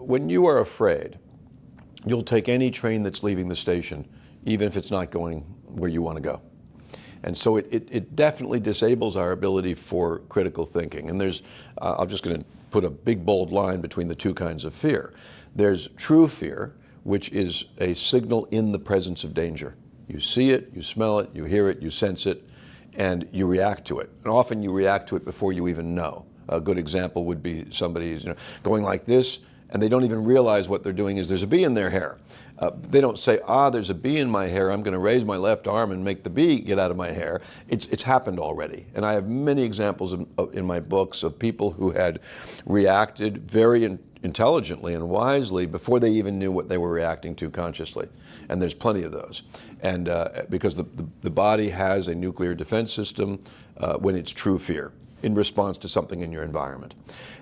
when you are afraid, you'll take any train that's leaving the station, even if it's not going where you want to go. And so it definitely disables our ability for critical thinking. And there's, I'm just going to put a big bold line between the two kinds of fear. There's true fear, which is a signal in the presence of danger. You see it, you smell it, you hear it, you sense it, and you react to it. And often you react to it before you even know. A good example would be somebody going like this, and they don't even realize what they're doing is there's a bee in their hair. They don't say, there's a bee in my hair, I'm going to raise my left arm and make the bee get out of my hair. It's happened already. And I have many examples in my books of people who had reacted very intelligently and wisely before they even knew what they were reacting to consciously. And there's plenty of those. And because the body has a nuclear defense system when it's true fear in response to something in your environment.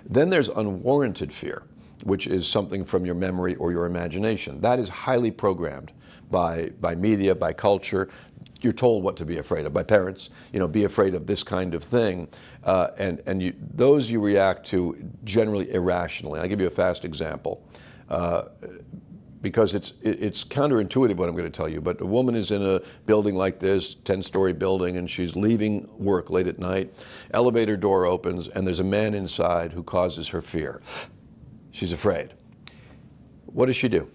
Then there's unwarranted fear, which is something from your memory or your imagination. That is highly programmed by media, by culture. You're told what to be afraid of by parents. Be afraid of this kind of thing, and those you react to generally irrationally. I'll give you a fast example, because it's counterintuitive what I'm going to tell you. But a woman is in a building like this, 10-story building, and she's leaving work late at night. Elevator door opens, and there's a man inside who causes her fear. She's afraid. What does she do?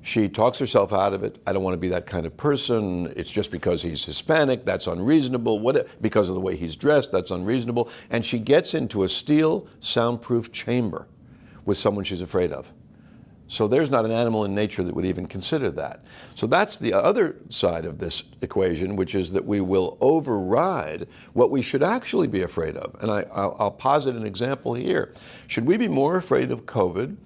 She talks herself out of it. I don't want to be that kind of person. It's just because he's Hispanic, that's unreasonable. Because of the way he's dressed, that's unreasonable. And she gets into a steel soundproof chamber with someone she's afraid of. So there's not an animal in nature that would even consider that. So that's the other side of this equation, which is that we will override what we should actually be afraid of. And I'll posit an example here. Should we be more afraid of COVID,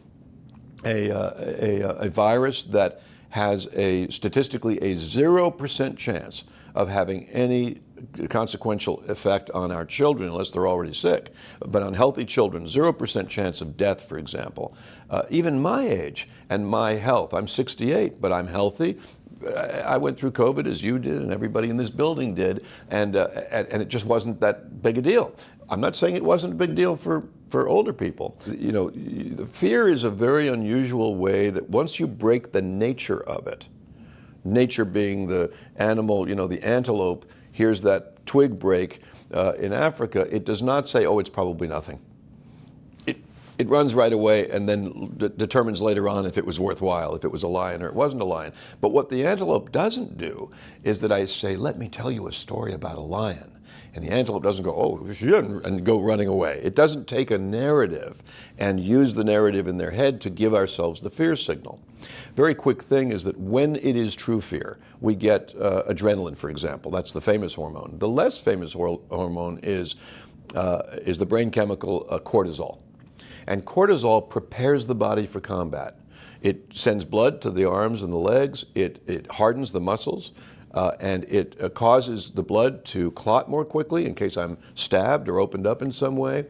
a virus that has statistically a 0% chance of having any consequential effect on our children unless they're already sick, but on healthy children, 0% chance of death, for example. Even my age and my health, I'm 68, but I'm healthy. I went through COVID as you did and everybody in this building did, and it just wasn't that big a deal. I'm not saying it wasn't a big deal for older people. Fear is a very unusual way that once you break the nature of it, nature being the animal, the antelope, here's that twig break in Africa, it does not say, it's probably nothing. It runs right away and then determines later on if it was worthwhile, if it was a lion or it wasn't a lion. But what the antelope doesn't do is that I say, let me tell you a story about a lion. And the antelope doesn't go, and go running away. It doesn't take a narrative and use the narrative in their head to give ourselves the fear signal. Very quick thing is that when it is true fear, we get adrenaline, for example. That's the famous hormone. The less famous hormone is the brain chemical cortisol. And cortisol prepares the body for combat. It sends blood to the arms and the legs. It hardens the muscles. And it causes the blood to clot more quickly in case I'm stabbed or opened up in some way.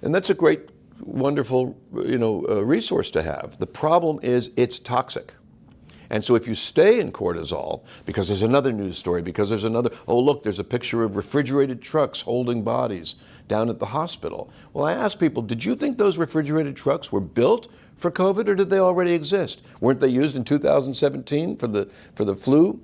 And that's a great, wonderful, resource to have. The problem is it's toxic. And so if you stay in cortisol, because there's another news story, because there's another, look, there's a picture of refrigerated trucks holding bodies down at the hospital. Well, I asked people, did you think those refrigerated trucks were built for COVID, or did they already exist? Weren't they used in 2017 for the flu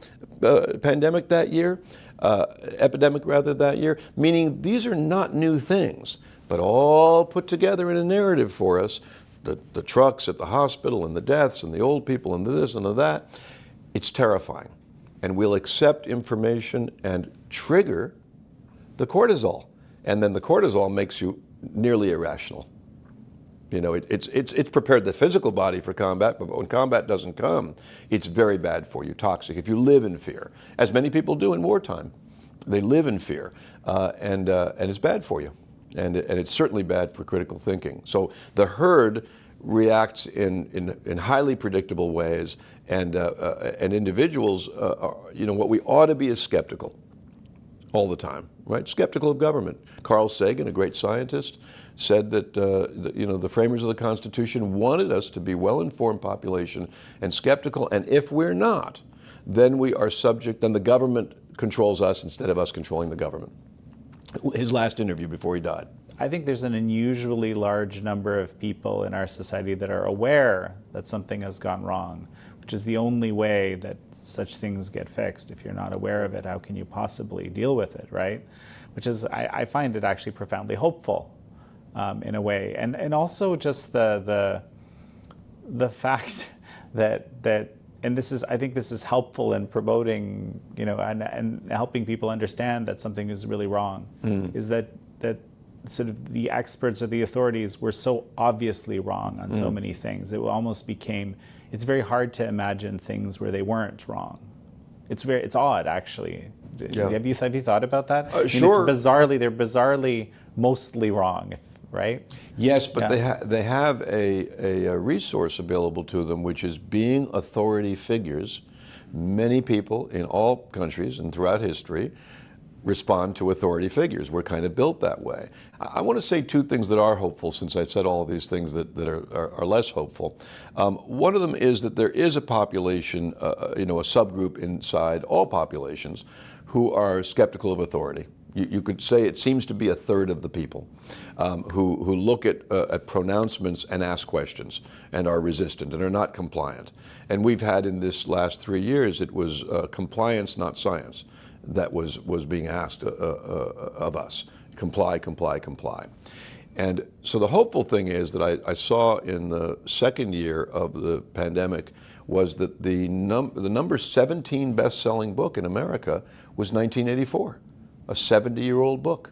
pandemic that year, epidemic rather that year? Meaning these are not new things, but all put together in a narrative for us. The trucks at the hospital and the deaths and the old people and the this and the that. It's terrifying. And we'll accept information and trigger the cortisol. And then the cortisol makes you nearly irrational. It's prepared the physical body for combat, but when combat doesn't come, it's very bad for you, toxic. If you live in fear, as many people do in wartime, they live in fear, and it's bad for you. And it's certainly bad for critical thinking. So the herd reacts in highly predictable ways, and individuals, what we ought to be is skeptical all the time, right? Skeptical of government. Carl Sagan, a great scientist, said that the framers of the Constitution wanted us to be well-informed population and skeptical, and if we're not, then we are subject, then the government controls us instead of us controlling the government. His last interview before he died. I think there's an unusually large number of people in our society that are aware that something has gone wrong, which is the only way that such things get fixed. If you're not aware of it, how can you possibly deal with it, right? Which is, I find it actually profoundly hopeful in a way. And also just the fact that and this is, I think this is helpful in promoting, and helping people understand that something is really wrong, is that sort of the experts or the authorities were so obviously wrong on so many things. It almost became, it's very hard to imagine things where they weren't wrong. It's odd, actually. Yeah. Have you thought about that? Sure. They're bizarrely mostly wrong, right? Yes, but they have a resource available to them, which is being authority figures. Many people in all countries and throughout history respond to authority figures. We're kind of built that way. I want to say two things that are hopeful, since I said all of these things that are less hopeful. One of them is that there is a population, a subgroup inside all populations who are skeptical of authority. You could say it seems to be a third of the people who look at pronouncements and ask questions and are resistant and are not compliant. And we've had in this last 3 years, it was compliance, not science, that was being asked of us. Comply, comply, comply. And so the hopeful thing is that I saw in the second year of the pandemic was that the number 17 best-selling book in America was 1984, a 70-year-old book.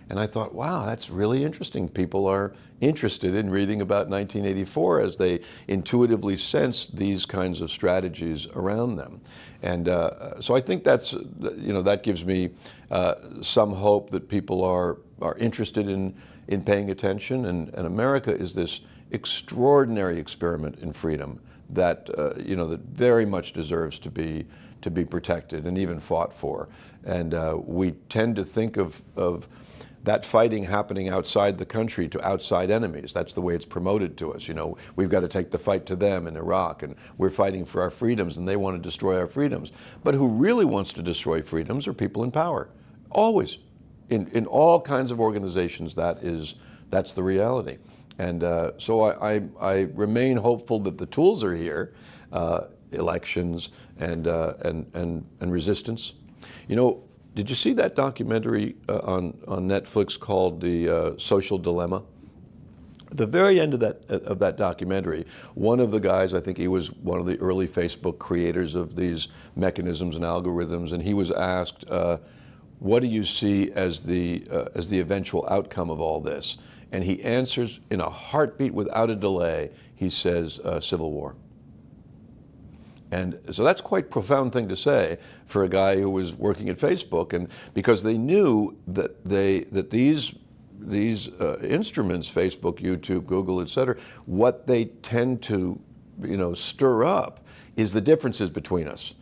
And I thought, wow, that's really interesting. People are interested in reading about 1984 as they intuitively sense these kinds of strategies around them. And so I think that's, that gives me some hope that people are interested in paying attention. And America is this extraordinary experiment in freedom that, that very much deserves to be protected and even fought for. And we tend to think of that fighting happening outside the country to outside enemies. That's the way it's promoted to us. We've got to take the fight to them in Iraq, and we're fighting for our freedoms, and they want to destroy our freedoms. But who really wants to destroy freedoms are people in power. Always. In all kinds of organizations, that's the reality. And so I remain hopeful that the tools are here, elections and resistance. Did you see that documentary on Netflix called The Social Dilemma? At the very end of that documentary, one of the guys, I think he was one of the early Facebook creators of these mechanisms and algorithms, and he was asked, what do you see as the eventual outcome of all this? And he answers in a heartbeat without a delay. He says, civil war. And so that's quite a profound thing to say for a guy who was working at Facebook, and because they knew that these instruments, Facebook, YouTube, Google, et cetera, what they tend to stir up is the differences between us.